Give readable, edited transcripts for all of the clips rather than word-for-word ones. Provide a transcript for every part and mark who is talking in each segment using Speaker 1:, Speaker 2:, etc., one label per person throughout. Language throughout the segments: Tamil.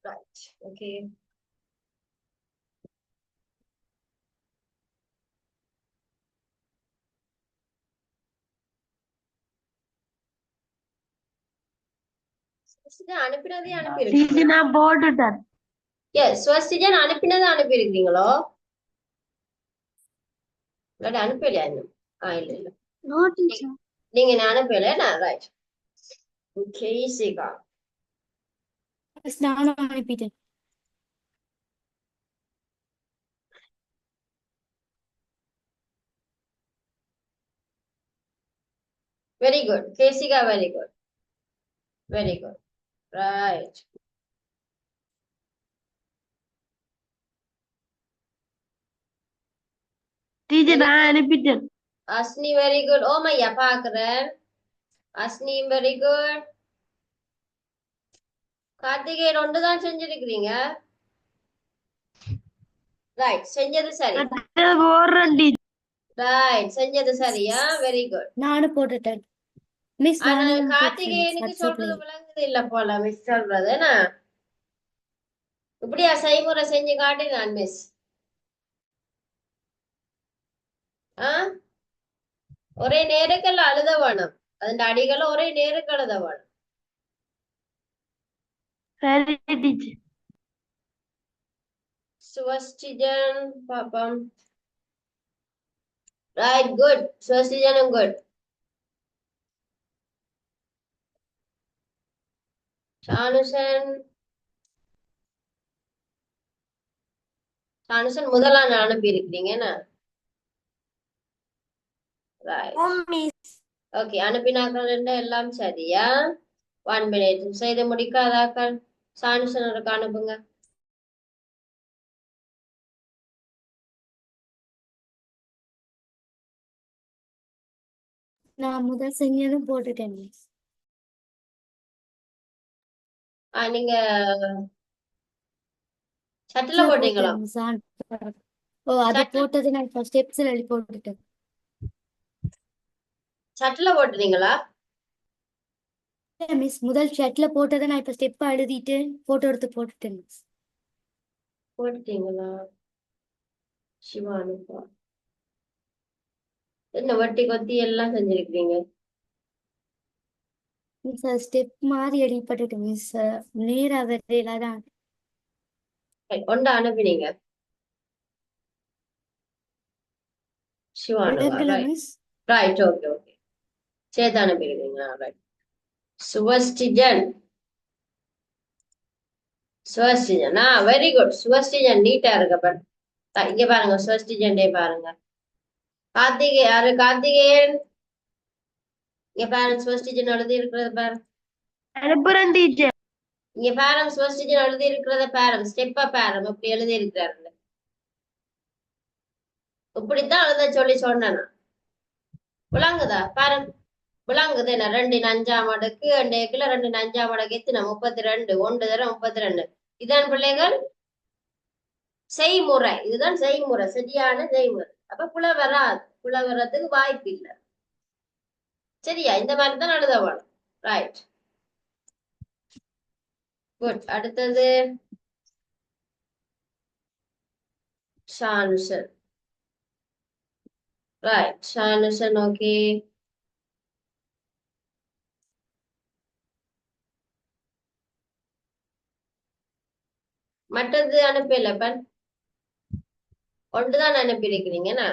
Speaker 1: Right. Okay. அனுப்பினதே அனுப்பியிருக்கீங்க.
Speaker 2: நான் போட்டுட்டேன்.
Speaker 1: எஸ் ஸ்வஸ்திஜன் அனுப்பினதை அனுப்பியிருக்கீங்களோ இல்லாட்டி அனுப்பலையா இன்னும்? இல்ல இல்ல
Speaker 2: நோ டீச்சர்.
Speaker 1: நீங்க என்ன அனுப்பல நான் ரைட். ஓகே ஈஸிகா.
Speaker 2: நானும் அனுப்பிட்டேன்.
Speaker 1: Very good Kesika, very good very good right.
Speaker 2: Teacher நான் அனுப்பிட்டேன்.
Speaker 1: அஸ்னி வெரி குட். ஓ மையா பாக்குறேன். அஸ்னி வெரி குட். கார்த்திகேயன் ஒன்றுதான் செஞ்சிருக்கிறீங்க. ரைட் செஞ்சது சரி.
Speaker 2: போடுறேன் டீச்சர்.
Speaker 1: ரைட் செஞ்சது சரியா வெரி குட்.
Speaker 2: நானும் போட்டுட்டேன் மிஸ்.
Speaker 1: ஆனா
Speaker 2: நானும்
Speaker 1: கார்த்திகேயனுக்கு சொல்றது
Speaker 2: போட்டுட்டேன்.
Speaker 1: விளங்குது இல்ல போல மிஸ் சொல்றது என்ன இப்படியா செய்முறை செஞ்சு காட்டினான் மிஸ். ஒரே நேருக்கல்ல அழுத வேணும். அதன் அடிகளை ஒரே நேருக்கு எழுத வேணும்.
Speaker 2: சரி டீச்சர்.
Speaker 1: சுவஸ்டிஜன் பாப்பம். Right good. சுவஸ்டிஜனும் குட். ஷானுஷன் ஷானுஷன் முதலாம் அனுப்பி இருக்கிறீங்க என்ன? ஓகே அனுப்பினாக்கள் எல்லாம் சரியா? 1 minute செய்து முடிக்காதாக்கள் ஷானுஷனுக்கு அனுப்புங்க.
Speaker 2: நான் முதல் செஞ்சதும் போட்டுட்டேன் மிஸ்.
Speaker 1: நீங்க சட்டில போட்டீங்களா?
Speaker 2: ஓ அது போட்டது நான் ஃபர்ஸ்ட் ஸ்டெப்ஸ்ல எழுதி போட்டுட்டேன்.
Speaker 1: சட்டில போட்டுறீங்களா?
Speaker 2: மிஸ் முதல் ஷர்ட்ல போட்டதை நான் இப்ப ஸ்டெப் எழுதிட்டு போட்டோ எடுத்து போட்டுட்டேன் மிஸ்.
Speaker 1: போட்டுட்டீங்களா? சிவானுப்பா என்ன வட்டி கொத்தி எல்லாம் செஞ்சிருக்கீங்க?
Speaker 2: மிஸ் ஸ்டெப் மாதிரி எழுதி போட்டுட்டேன் மிஸ். நேரா வரையில தான்
Speaker 1: ஒண்ட அனுப்பினீங்க சிவானுவா? Right
Speaker 2: miss.
Speaker 1: Right okay okay சேர்த்து அனுப்பிடுவீங்களா? Right. Swastijan Swastijan very good. Swastijan நீட்டா இருக்க. இங்க பாருங்க சுவஸ்டிஜன் டே பாருங்க. கார்த்திகே யாரு? கார்த்திகேயன் இங்க பாருங்க சுவஸ்டிஜன் எழுதி இருக்கிறத பாருங்க.
Speaker 2: அனுப்புறேன் டீச்சர்.
Speaker 1: இங்க பாருங்க சுவஸ்டிஜன் எழுதி இருக்கிறத பாருங்க. ஸ்டெப்பா பாருங்க இப்படி எழுதி இருக்கிறாரு. இப்படித்தான் எழுத சொல்லி சொன்னேன். விளங்குதா பாருங்க? விளங்குது என்ன? 2 5ஆம் அடுக்கு 2 2 5ஆம் அடுக்கு எத்தனை? 32. 1 தரம் 32. இதான் பிள்ளைகள் செய்முறை. இதுதான் செய்முறை, சரியான செய்முறை. அப்ப புல வராது. புல வர்றதுக்கு வாய்ப்பு இல்லை. சரியா? இந்த மாதிரி தான் எழுத வேணும். Right good. அடுத்தது ஷானுஷன். Right ஷானுஷன் okay. மற்றது அனுப்பல பன் ஒன்றுதான் அனுப்பியிருக்கிறீங்கன்னா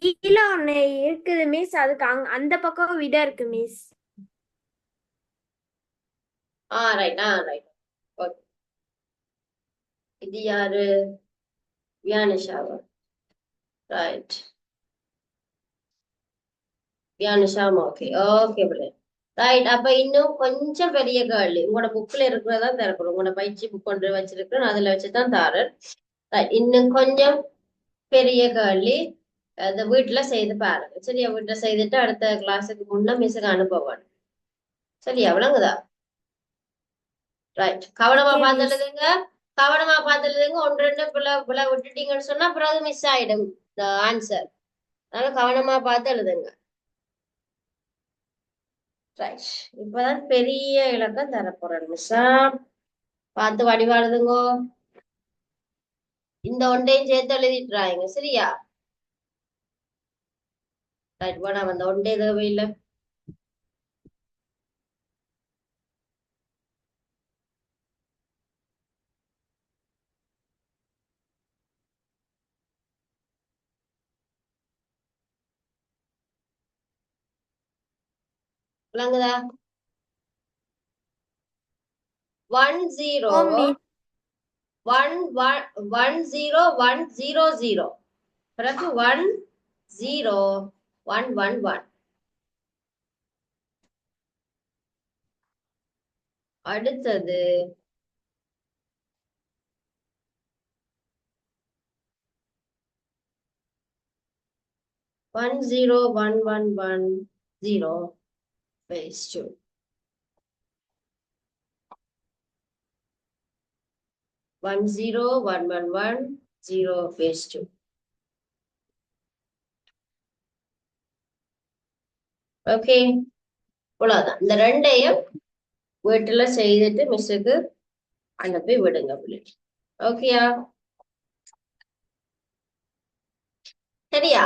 Speaker 3: கீழ ஒண்ணு இருக்குது மிஸ். அதுக்கு அந்த பக்கம் விட இருக்கு மிஸ்.
Speaker 1: Right right okay. இது யாரு? வியானிஷாவா? ரைட் வியானிஷாமா ஓகே ஓகே பிள்ளை. ரைட். அப்ப இன்னும் கொஞ்சம் பெரிய கேள்வி உங்களோட புக்ல இருக்கிறதா திறக்கணும். உங்களோட பயிற்சி புக் கொண்டு வச்சிருக்கிறேன், அதுல வச்சுதான் தாரன். ரைட் இன்னும் கொஞ்சம் பெரிய கேள்வி அந்த வீட்டுல செய்து பாருங்க. சரியா? வீட்டுல செய்துட்டு அடுத்த கிளாஸுக்கு முன்ன மிஸ்ஸுக்கு அனுப்புவான். சரியா? விளங்குதா? ரைட் கவனமா பார்த்து எழுதுங்க. கவனமா பார்த்து எழுதுங்க. 1 2 பிள்ளை விட்டுட்டீங்கன்னு சொன்னா அப்புறம் மிஸ் ஆயிடும் இந்த ஆன்சர். அதனால கவனமா பார்த்து எழுதுங்க. ரைட். இப்பதான் பெரிய இலக்கம் தரப்போறேன் மிஸ்ஸா. பார்த்து வடிவாடுதுங்கோ. இந்த ஒன்றையும் சேர்த்து எழுதிட்டுறாங்க சரியா? ரைட், வேணாம் அந்த ஒன்றே தேவையில்லை. விளங்குதா? 10
Speaker 3: ஓ மிஸ்
Speaker 1: 10100 பிறகு 10111. அடுத்தது 10111 base 2. 10111 base 2. ஓகே, இவ்வளவுதான். இந்த ரெண்டையும் வீட்டுல செய்துட்டு மிஸ்ஸுக்கு அனுப்பி விடுங்க பிள்ளைங்க. ஓகேயா? சரியா?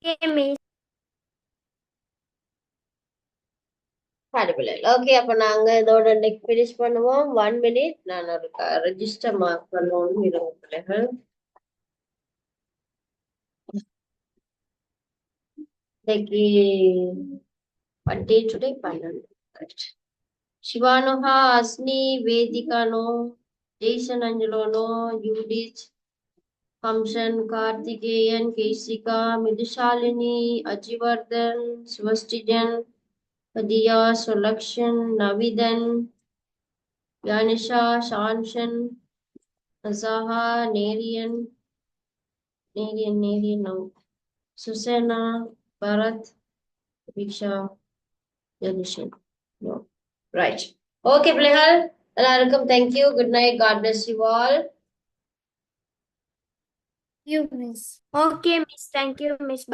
Speaker 3: ஓகே மிஸ்
Speaker 1: சரி பிள்ளைகள். ஓகே, அப்ப நாங்க இதோட இன்னைக்கு finish பண்ணுவோம். 1 minute நான் ஒரு ரெஜிஸ்டர் மார்க் பண்ணணும் இருங்க பிள்ளைகள். இன்னைக்கு what day today? 12. Correct. Shivanoha, Asni, Vedika no, Jason Angelo no, Judith, Kamshan, Karthikeyan, Kesika, Midushalini, Ajivardhan, Swastijan, Padilla, Sulakshan, Navidan, Yanisha, Shanshan, Azaha, Narian, no, Susana, Bharat, Viksha, Janishan. No. Right. Okay, பிள்ளைகள் எல்லாருக்கும் thank you. Good night. God bless you all.
Speaker 2: You miss.
Speaker 3: Okay miss thank you miss.